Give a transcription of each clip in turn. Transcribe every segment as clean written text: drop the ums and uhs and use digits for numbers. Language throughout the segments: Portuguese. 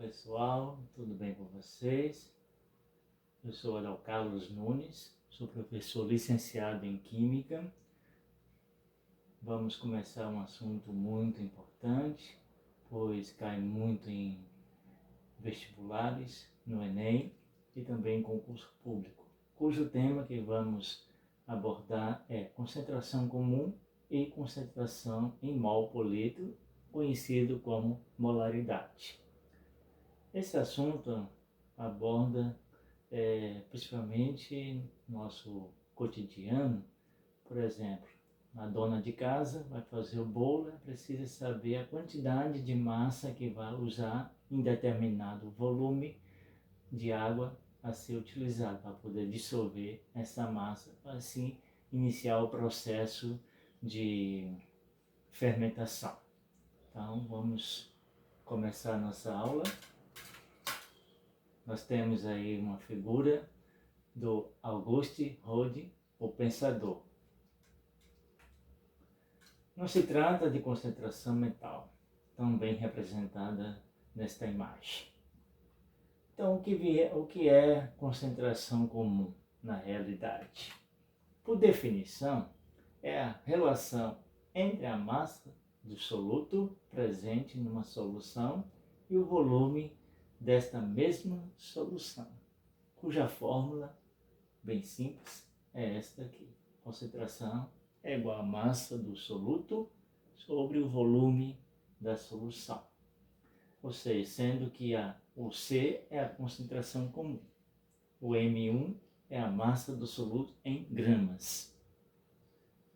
pessoal, tudo bem com vocês? Eu sou Adal Carlos Nunes, sou professor licenciado em Química. Vamos começar um assunto muito importante, pois cai muito em vestibulares, no Enem e também em concurso público, cujo tema que vamos abordar é concentração comum e concentração em mol por litro, conhecido como molaridade. Esse assunto aborda principalmente nosso cotidiano. Por exemplo, a dona de casa vai fazer o bolo, precisa saber a quantidade de massa que vai usar em determinado volume de água a ser utilizado para poder dissolver essa massa, para assim iniciar o processo de fermentação. Então vamos começar a nossa aula. Nós temos aí uma figura do Auguste Rodin, o pensador. Não se trata de concentração mental, tão bem representada nesta imagem. Então, o que é concentração comum na realidade? Por definição, é a relação entre a massa do soluto presente numa solução e o volume desta mesma solução, cuja fórmula, bem simples, é esta aqui. Concentração é igual à massa do soluto sobre o volume da solução. Ou seja, sendo que o C é a concentração comum, o M1 é a massa do soluto em gramas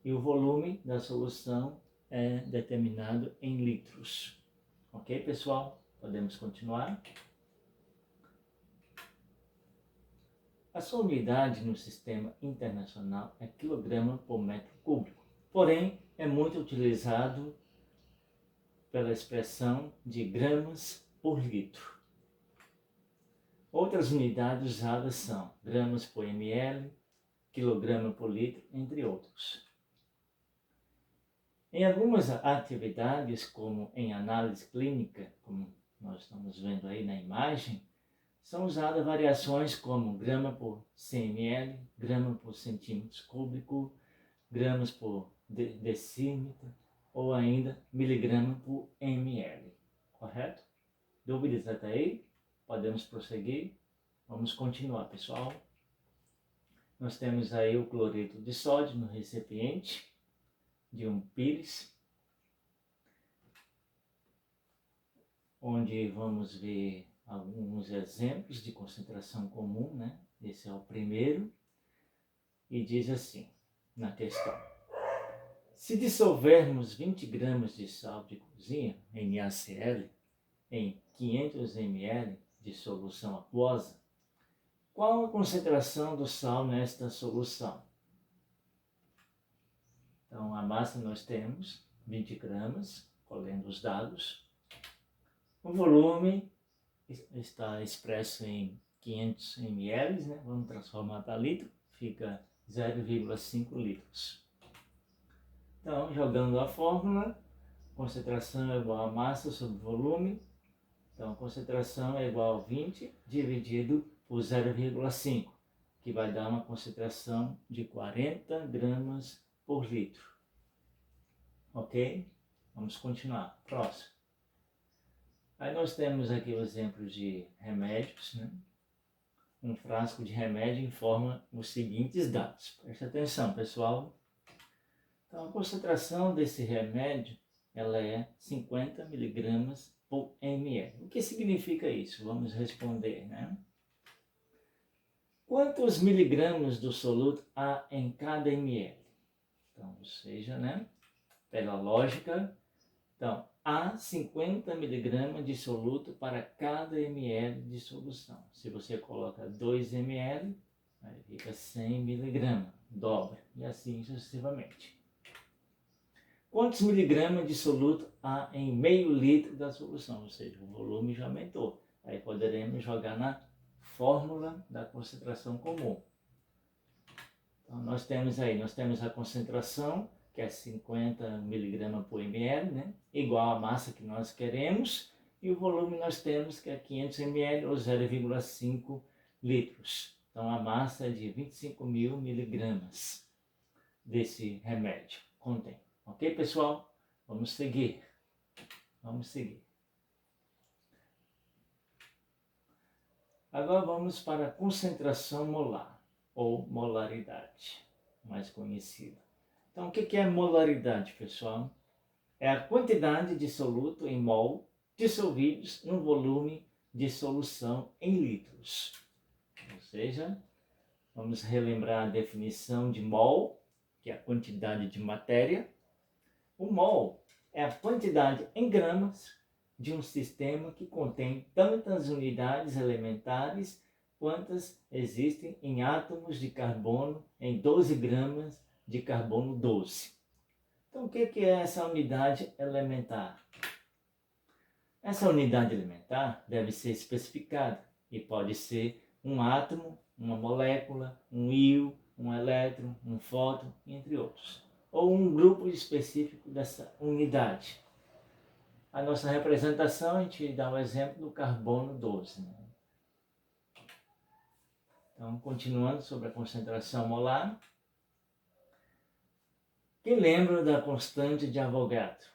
e o volume da solução é determinado em litros. Ok, pessoal? Podemos continuar? A sua unidade no sistema internacional é quilograma por metro cúbico, porém é muito utilizado pela expressão de gramas por litro. Outras unidades usadas são gramas por ml, quilograma por litro, entre outros. Em algumas atividades, como em análise clínica, como nós estamos vendo aí na imagem, são usadas variações como grama por 100 ml, grama por centímetros cúbico, gramas por decímetro ou ainda miligrama por ml. Correto? Dúvidas até aí? Podemos prosseguir? Vamos continuar, pessoal. Nós temos aí o cloreto de sódio no recipiente de um pires, onde vamos ver alguns exemplos de concentração comum, né? Esse é o primeiro, e diz assim, na questão: se dissolvermos 20 gramas de sal de cozinha, NaCl, em 500 ml de solução aquosa, qual a concentração do sal nesta solução? Então, a massa nós temos 20 gramas, colhendo os dados. O volume está expresso em 500 ml, né? Vamos transformar para litro, fica 0,5 litros. Então, jogando a fórmula, concentração é igual a massa sobre volume. Então, concentração é igual a 20 dividido por 0,5, que vai dar uma concentração de 40 gramas por litro. Ok? Vamos continuar. Próximo. Aí nós temos aqui o exemplo de remédios, né? Um frasco de remédio informa os seguintes dados. Preste atenção, pessoal. Então, a concentração desse remédio, ela é 50 miligramas por ml. O que significa isso? Vamos responder, né? Quantos miligramas do soluto há em cada ml? Então, ou seja, né? Pela lógica, então, há 50 miligramas de soluto para cada ml de solução. Se você coloca 2 ml, aí fica 100 miligramas, dobra, e assim sucessivamente. Quantos miligramas de soluto há em meio litro da solução? Ou seja, o volume já aumentou. Aí poderemos jogar na fórmula da concentração comum. Então, nós temos a concentração, que é 50 mg por ml, né? Igual à massa que nós queremos, E o volume nós temos que é 500 ml ou 0,5 litros. Então a massa é de 25.000 miligramas desse remédio contém. Ok, pessoal? Vamos seguir. Vamos seguir. Agora vamos para a concentração molar, ou molaridade, mais conhecida. Então, o que é molaridade, pessoal? É a quantidade de soluto em mol dissolvidos no volume de solução em litros. Ou seja, vamos relembrar a definição de mol, que é a quantidade de matéria. O mol é a quantidade em gramas de um sistema que contém tantas unidades elementares quantas existem em átomos de carbono em 12 gramas de carbono 12. Então, o que é essa unidade elementar? Essa unidade elementar deve ser especificada e pode ser um átomo, uma molécula, um íon, um elétron, um fóton, entre outros. Ou um grupo específico dessa unidade. A nossa representação, a gente dá o exemplo do carbono 12. Né? Então, continuando sobre a concentração molar. Quem lembra da constante de Avogadro?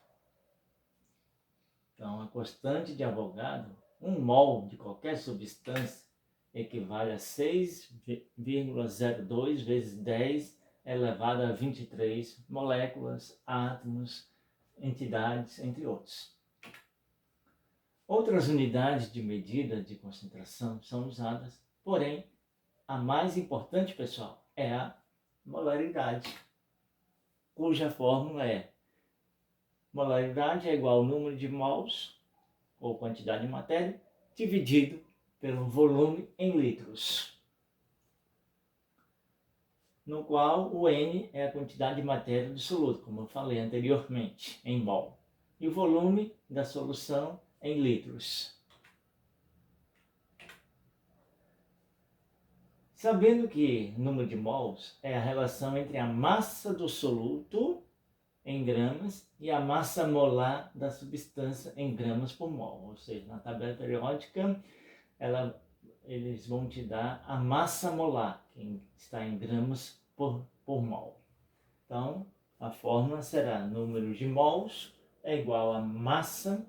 Então, a constante de Avogadro, 1 mol de qualquer substância, equivale a 6,02 vezes 10 elevado a 23 moléculas, átomos, entidades, entre outros. Outras unidades de medida de concentração são usadas, porém, a mais importante, pessoal, é a molaridade, cuja fórmula é molaridade é igual ao número de mols, ou quantidade de matéria, dividido pelo volume em litros, no qual o N é a quantidade de matéria do soluto, como eu falei anteriormente, em mol, e o volume da solução em litros. Sabendo que número de mols é a relação entre a massa do soluto em gramas e a massa molar da substância em gramas por mol, ou seja, na tabela periódica eles vão te dar a massa molar, que está em gramas por mol. Então, a fórmula será número de mols é igual a massa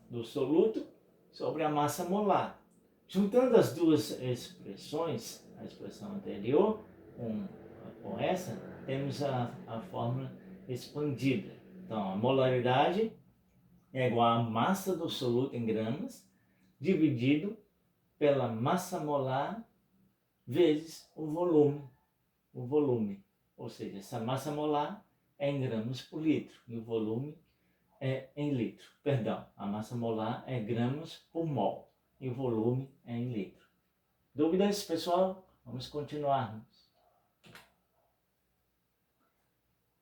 do soluto sobre a massa molar. Juntando as duas expressões, a expressão anterior com essa, temos a fórmula expandida. Então, a molaridade é igual à massa do soluto em gramas, dividido pela massa molar vezes o volume. Ou seja, essa massa molar é em gramas por litro e o volume é em litro. Perdão, a massa molar é gramas por mol e o volume é em litro. Dúvidas, pessoal? Vamos continuar.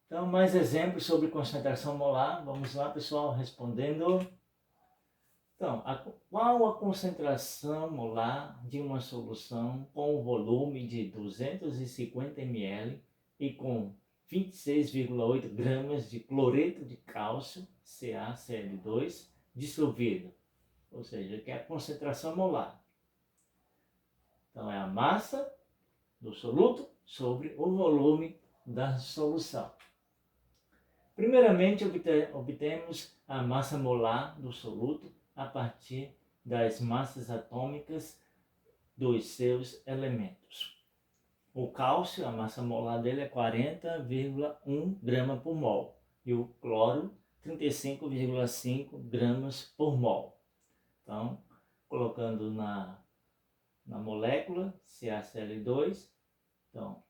Então, mais exemplos sobre concentração molar. Vamos lá, pessoal, respondendo. Então, qual a concentração molar de uma solução com volume de 250 ml e com 26,8 gramas de cloreto de cálcio, CaCl2, dissolvido? Ou seja, que é a concentração molar. Então, é a massa do soluto sobre o volume da solução. Primeiramente, obtemos a massa molar do soluto a partir das massas atômicas dos seus elementos. O cálcio, a massa molar dele é 40,1 grama por mol e o cloro 35,5 gramas por mol. Então, colocando na molécula CaCl2, então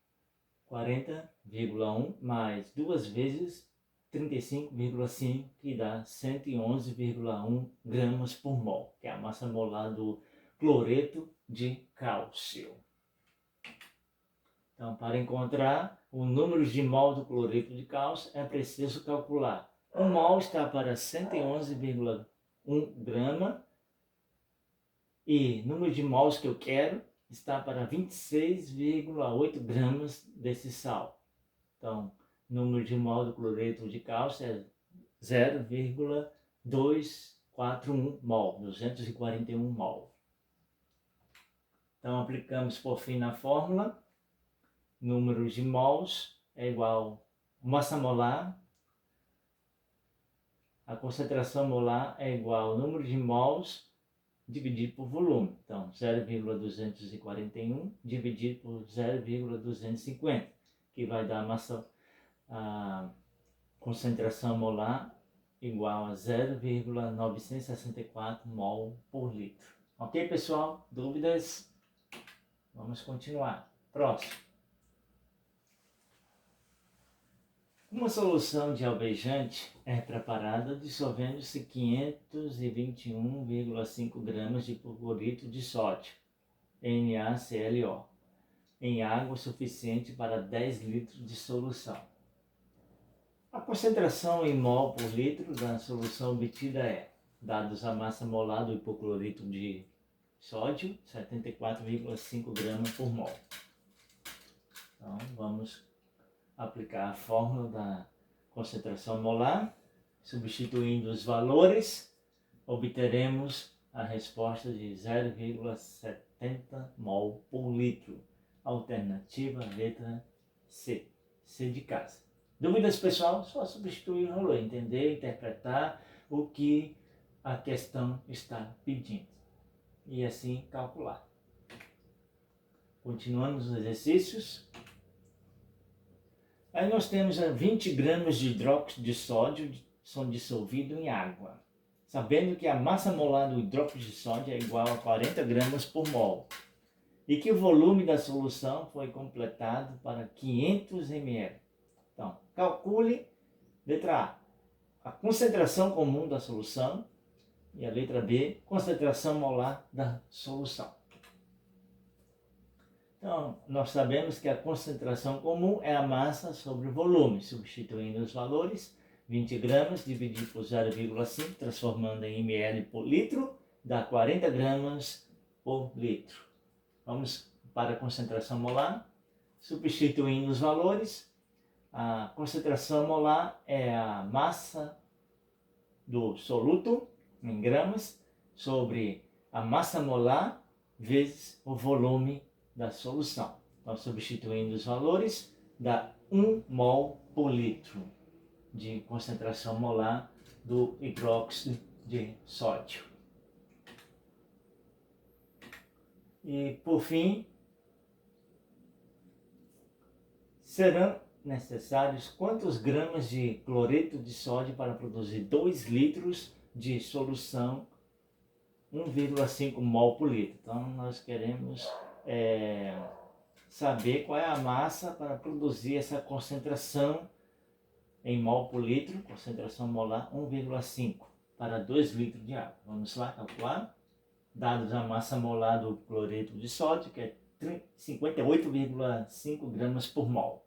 40,1 mais 2 vezes 35,5, que dá 111,1 gramas por mol, que é a massa molar do cloreto de cálcio. Então, para encontrar o número de mol do cloreto de cálcio, é preciso calcular. Um mol está para 111,1 grama e o número de mols que eu quero está para 26,8 gramas desse sal. Então, número de mol do cloreto de cálcio é 0,245 mol, 241 mol. Então aplicamos por fim na fórmula, número de mols é igual massa molar, a concentração molar é igual ao número de mols dividido por volume. Então 0,241 dividido por 0,250, que vai dar a concentração molar igual a 0,964 mol por litro. Ok, pessoal? Dúvidas? Vamos continuar. Próximo. Uma solução de alvejante é preparada dissolvendo-se 521,5 gramas de cloreto de sódio, NaClO, em água suficiente para 10 litros de solução. A concentração em mol por litro da solução obtida é, dados a massa molar do hipocloreto de sódio, 74,5 gramas por mol. Então, vamos aplicar a fórmula da concentração molar, substituindo os valores, obteremos a resposta de 0,70 mol por litro. Alternativa letra C, C de casa. Dúvidas, pessoal? Só substituir o valor, entender, interpretar o que a questão está pedindo e assim calcular. Continuamos os exercícios. Aí nós temos 20 gramas de hidróxido de sódio são dissolvidos em água, sabendo que a massa molar do hidróxido de sódio é igual a 40 gramas por mol e que o volume da solução foi completado para 500 ml. Então, calcule, letra A concentração comum da solução e a letra B, concentração molar da solução. Então, nós sabemos que a concentração comum é a massa sobre o volume, substituindo os valores, 20 gramas dividido por 0,5, transformando em ml por litro, dá 40 gramas por litro. Vamos para a concentração molar, substituindo os valores, a concentração molar é a massa do soluto, em gramas, sobre a massa molar vezes o volume da solução. Então, substituindo os valores, dá 1 mol por litro de concentração molar do hidróxido de sódio. E, por fim, serão necessários quantos gramas de cloreto de sódio para produzir 2 litros de solução 1,5 mol por litro. Então, nós queremos saber qual é a massa para produzir essa concentração em mol por litro, concentração molar 1,5 para 2 litros de água. Vamos lá calcular. Dados a massa molar do cloreto de sódio, que é 58,5 gramas por mol.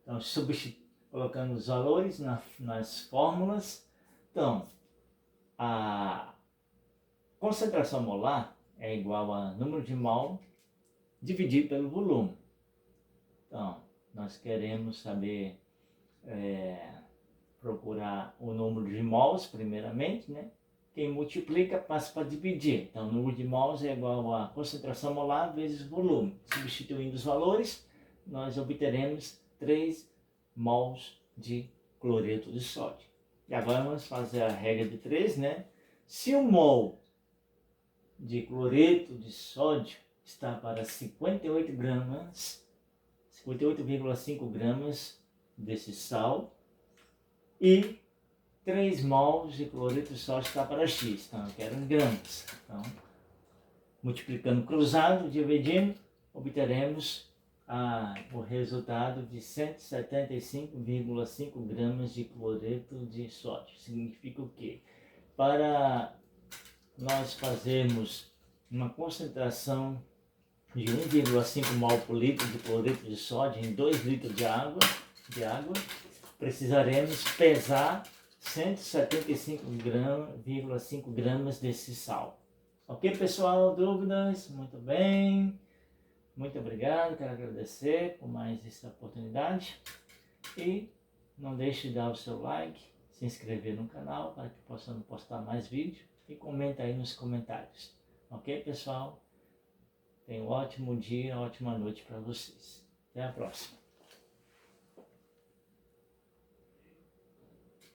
Então, colocando os valores nas fórmulas. Então, a concentração molar é igual a número de mol dividido pelo volume. Então, nós queremos saber, procurar o número de mols primeiramente, né? Quem multiplica passa para dividir. Então, o número de mols é igual a concentração molar vezes volume. Substituindo os valores, nós obteremos 3 mols de cloreto de sódio. E agora vamos fazer a regra de 3, né? Se o mol de cloreto de sódio está para 58 gramas, 58,5 gramas desse sal, e 3 mols de cloreto de sódio está para X, então eu quero em gramas. Então, multiplicando cruzado, dividindo, obteremos o resultado de 175,5 gramas de cloreto de sódio. Significa o quê? Para nós fazermos uma concentração de 1,5 mol por litro de cloreto de sódio em 2 litros de água, precisaremos pesar 175,5 gramas desse sal. Ok, pessoal? Dúvidas? Muito bem. Muito obrigado, quero agradecer por mais essa oportunidade. E não deixe de dar o seu like, se inscrever no canal para que possamos postar mais vídeos e comenta aí nos comentários. Ok, pessoal? Tenha um ótimo dia, ótima noite para vocês. Até a próxima.